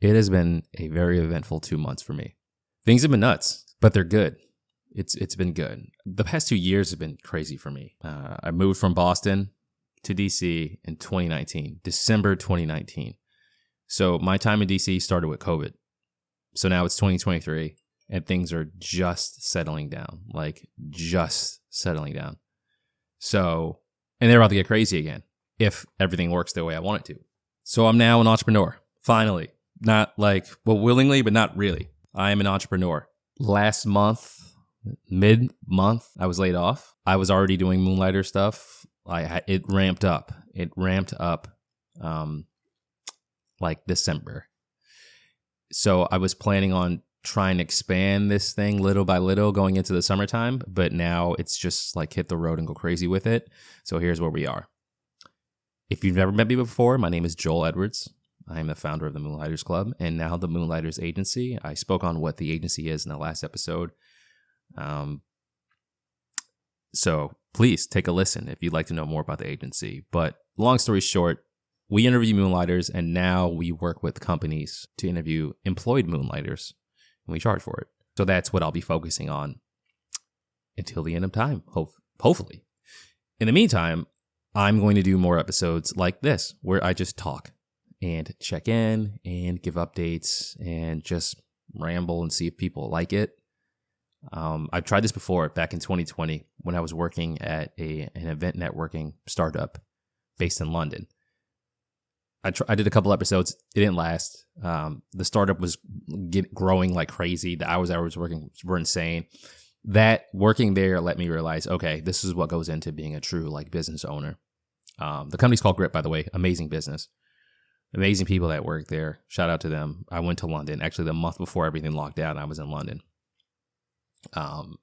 It has been a very eventful 2 months for me. Things have been nuts, but they're good. It's been good. The past 2 years have been crazy for me. I moved from Boston to DC in 2019, December 2019. So my time in DC started with COVID. So now it's 2023 and things are just settling down, So, and they're about to get crazy again if everything works the way I want it to. So I'm now an entrepreneur, finally. Not willingly, but not really. I am an entrepreneur. Last month, mid-month, I was laid off. I was already doing Moonlighter stuff. It ramped up. December. So I was planning on trying to expand this thing little by little going into the summertime, but now it's just hit the road and go crazy with it. So here's where we are. If you've never met me before, my name is Joel Edwards. I am the founder of the Moonlighters Club and now the Moonlighters Agency. I spoke on what the agency is in the last episode. So please take a listen if you'd like to know more about the agency. But long story short, we interview Moonlighters and now we work with companies to interview employed Moonlighters and we charge for it. So that's what I'll be focusing on until the end of time, hopefully. In the meantime, I'm going to do more episodes like this where I just talk and check in and give updates and just ramble and see if people like it. I've tried this before back in 2020 when I was working at an event networking startup based in London. I did a couple episodes. It didn't last. The startup was growing like crazy. The hours I was working were insane. That working there let me realize, okay, this is what goes into being a true business owner. The company's called Grip, by the way. Amazing business. Amazing people that work there. Shout out to them. I went to London. Actually, the month before everything locked down, I was in London. So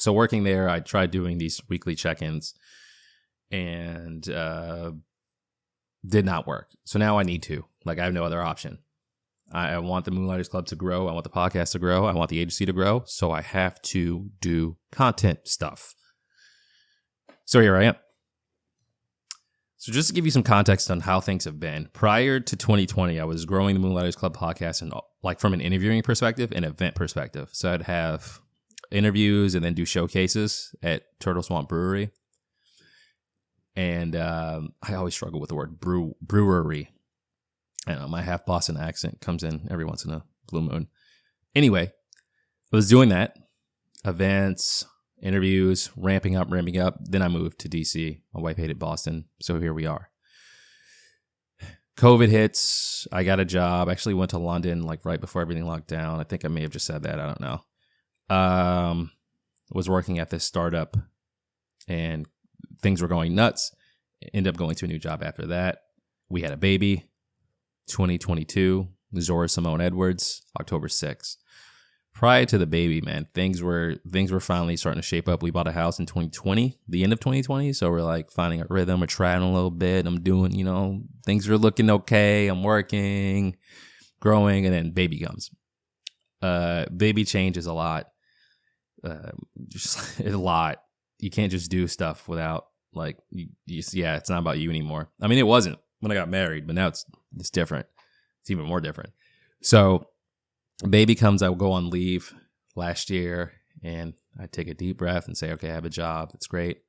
working there, I tried doing these weekly check-ins and did not work. So now I need to. I have no other option. I want the Moonlighters Club to grow. I want the podcast to grow. I want the agency to grow. So I have to do content stuff. So here I am. So just to give you some context on how things have been, prior to 2020, I was growing the Moonlighters Club podcast and from an interviewing perspective and event perspective. So I'd have interviews and then do showcases at Turtle Swamp Brewery. And I always struggle with the word brewery. I know my half Boston accent comes in every once in a blue moon. Anyway, I was doing that. Events, interviews, ramping up. Then I moved to DC. My wife hated Boston, so here we are. COVID hits. I got a job. Actually went to London right before everything locked down. I think I may have just said that. I don't know. Was working at this startup and things were going nuts. Ended up going to a new job after that. We had a baby. 2022. Zora Simone Edwards. October 6th. Prior to the baby, man, things were finally starting to shape up. We bought a house in 2020, the end of 2020. So we're finding a rhythm. We're trying a little bit. I'm doing, things are looking okay. I'm working, growing, and then baby comes. Baby changes a lot. Just a lot. You can't just do stuff without it's not about you anymore. I mean, it wasn't when I got married, but now it's different. It's even more different. So baby comes, I will go on leave last year and I take a deep breath and say, okay, I have a job. It's great.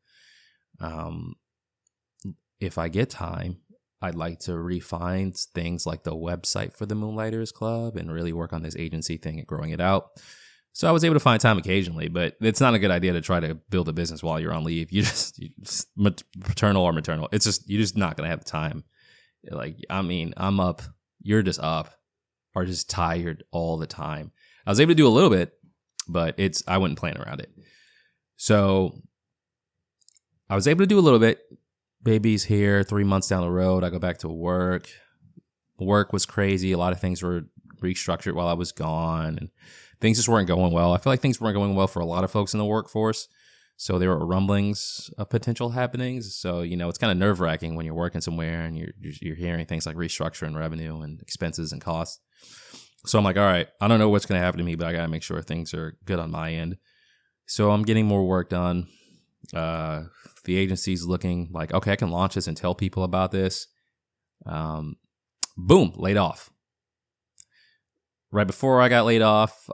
If I get time, I'd like to refine things like the website for the Moonlighters Club and really work on this agency thing and growing it out. So I was able to find time occasionally, but it's not a good idea to try to build a business while you're on leave. You just paternal or maternal. You're just not going to have the time. I'm up. You're just up. Are just tired all the time. I was able to do a little bit, but I wouldn't plan around it. So I was able to do a little bit. Baby's here, 3 months down the road. I go back to work. Work was crazy. A lot of things were restructured while I was gone and things just weren't going well. I feel like things weren't going well for a lot of folks in the workforce. So there were rumblings of potential happenings. So, it's kind of nerve wracking when you're working somewhere and you're hearing things like restructuring revenue and expenses and costs. So I'm like, all right, I don't know what's going to happen to me, but I got to make sure things are good on my end. So I'm getting more work done. The agency's looking like, okay, I can launch this and tell people about this. Boom, laid off. right before I got laid off,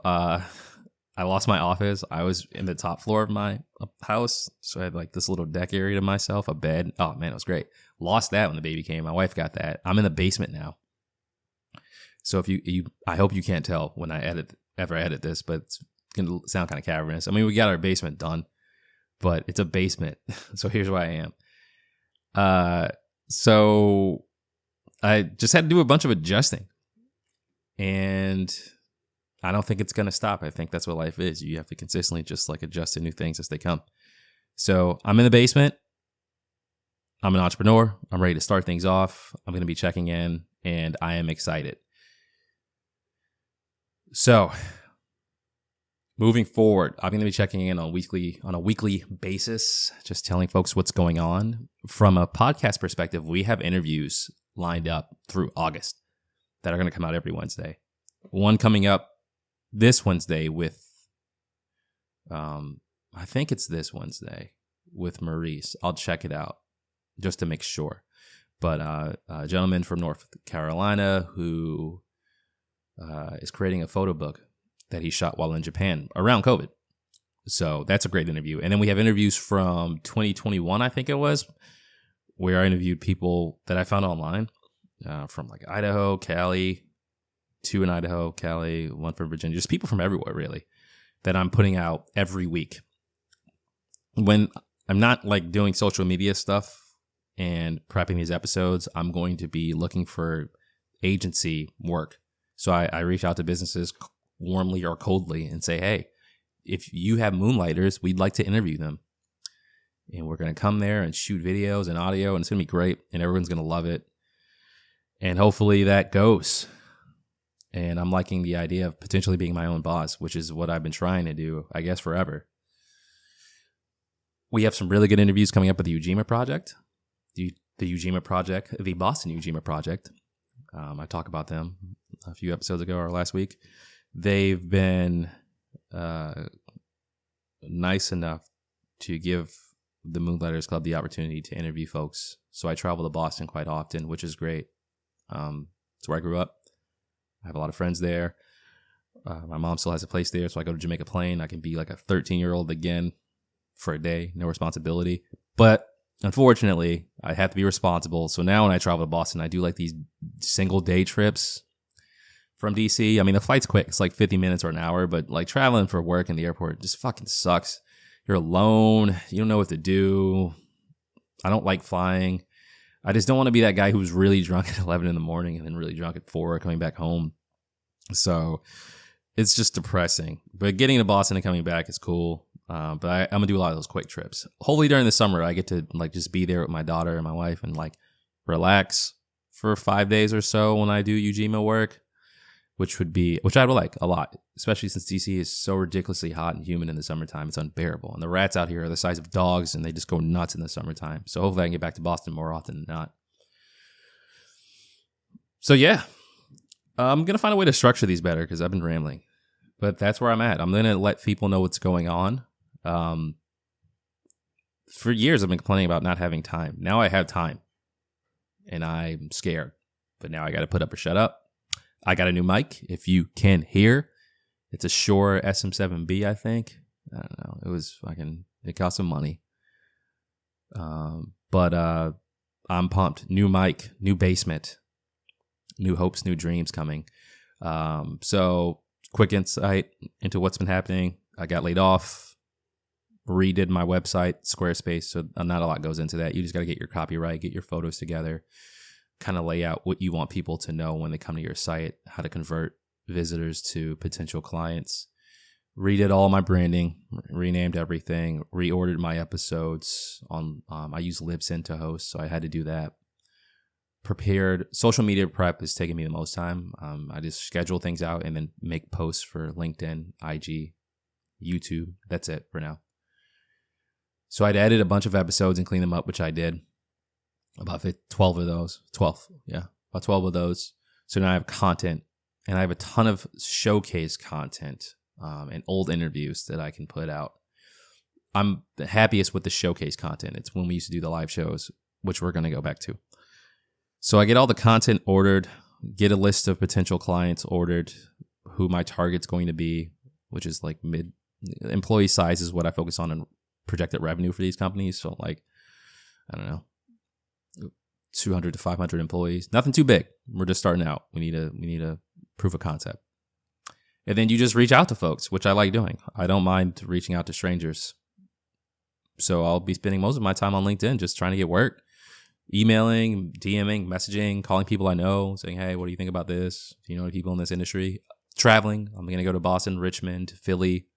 I lost my office. I was in the top floor of my house, so I had like this little deck area to myself, a bed. Oh man, it was great. Lost that when the baby came. My wife got that. I'm in the basement now. So if you I hope you can't tell when I ever edit this, but it's gonna sound kind of cavernous. I mean, we got our basement done, but it's a basement. So here's where I am. So I just had to do a bunch of adjusting, and I don't think it's going to stop. I think that's what life is. You have to consistently just like adjust to new things as they come. So I'm in the basement. I'm an entrepreneur. I'm ready to start things off. I'm going to be checking in, and I am excited. So moving forward, I'm going to be checking in on a weekly basis, just telling folks what's going on. From a podcast perspective, we have interviews lined up through August that are going to come out every Wednesday. One coming up this Wednesday with, I think it's this Wednesday with Maurice. I'll check it out just to make sure. But a gentleman from North Carolina who is creating a photo book that he shot while in Japan around COVID. So that's a great interview. And then we have interviews from 2021, I think it was, where I interviewed people that I found online from like Idaho, Cali, 2 in Idaho, Cali, 1 from Virginia, just people from everywhere, really, that I'm putting out every week. When I'm not like doing social media stuff and prepping these episodes, I'm going to be looking for agency work. So I reach out to businesses warmly or coldly and say, hey, if you have moonlighters, we'd like to interview them. And we're going to come there and shoot videos and audio, and it's going to be great, and everyone's going to love it. And hopefully that goes. And I'm liking the idea of potentially being my own boss, which is what I've been trying to do, I guess, forever. We have some really good interviews coming up with the Ujima Project, the Ujima Project, the Boston Ujima Project. I talked about them a few episodes ago or last week. They've been nice enough to give the Moonlighters Club the opportunity to interview folks. So I travel to Boston quite often, which is great. It's where I grew up. I have a lot of friends there. My mom still has a place there, so I go to Jamaica Plain. I can be like a 13-year-old again for a day, no responsibility. But unfortunately, I have to be responsible. So now when I travel to Boston, I do like these single day trips from DC. I mean, the flight's quick. It's like 50 minutes or an hour, but like traveling for work in the airport just fucking sucks. You're alone. You don't know what to do. I don't like flying. I just don't want to be that guy who's really drunk at 11 in the morning and then really drunk at 4 coming back home. So it's just depressing. But getting to Boston and coming back is cool. But I'm going to do a lot of those quick trips. Hopefully during the summer, I get to like just be there with my daughter and my wife and like relax for 5 days or so when I do Ujima work, which I would like a lot, especially since DC is so ridiculously hot and humid in the summertime. It's unbearable. And the rats out here are the size of dogs and they just go nuts in the summertime. So hopefully I can get back to Boston more often than not. So yeah, I'm going to find a way to structure these better because I've been rambling. But that's where I'm at. I'm going to let people know what's going on. For years, I've been complaining about not having time. Now I have time. And I'm scared. But now I got to put up or shut up. I got a new mic, if you can hear. It's a Shure SM7B, I think. I don't know. It cost some money. But I'm pumped. New mic, new basement, new hopes, new dreams coming. So quick insight into what's been happening. I got laid off, redid my website, Squarespace. So not a lot goes into that. You just got to get your copyright, get your photos together, kind of lay out what you want people to know when they come to your site, how to convert visitors to potential clients. Redid all my branding, renamed everything, reordered my episodes on, I use Libsyn to host, so I had to do that. Prepared. Social media prep is taking me the most time. I just schedule things out and then make posts for LinkedIn, IG, YouTube. That's it for now. So I'd edit a bunch of episodes and clean them up, which I did. About 12 of those. 12, yeah. About 12 of those. So now I have content, and I have a ton of showcase content and old interviews that I can put out. I'm the happiest with the showcase content. It's when we used to do the live shows, which we're going to go back to. So I get all the content ordered, get a list of potential clients ordered who my target's going to be, which is like mid employee size is what I focus on and projected revenue for these companies. So like, I don't know, 200 to 500 employees, nothing too big. We're just starting out. We need a proof of concept. And then you just reach out to folks, which I like doing. I don't mind reaching out to strangers. So I'll be spending most of my time on LinkedIn just trying to get work, emailing, DMing, messaging, calling people I know, saying, hey, what do you think about this? Do you know people in this industry? Traveling. I'm going to go to Boston, Richmond, Philly,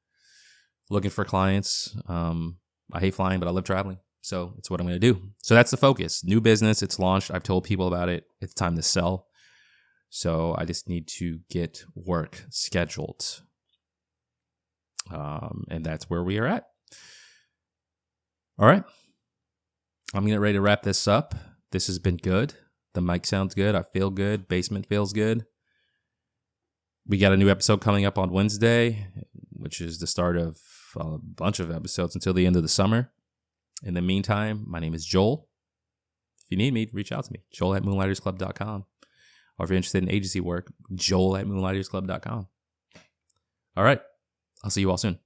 looking for clients. I hate flying, but I love traveling. So it's what I'm going to do. So that's the focus. New business. It's launched. I've told people about it. It's time to sell. So I just need to get work scheduled. And that's where we are at. All right. I'm getting ready to wrap this up. This has been good. The mic sounds good. I feel good. Basement feels good. We got a new episode coming up on Wednesday, which is the start of a bunch of episodes until the end of the summer. In the meantime, my name is Joel. If you need me, reach out to me. Joel@moonlightersclub.com. Or if you're interested in agency work, Joel@moonlightersclub.com. All right. I'll see you all soon.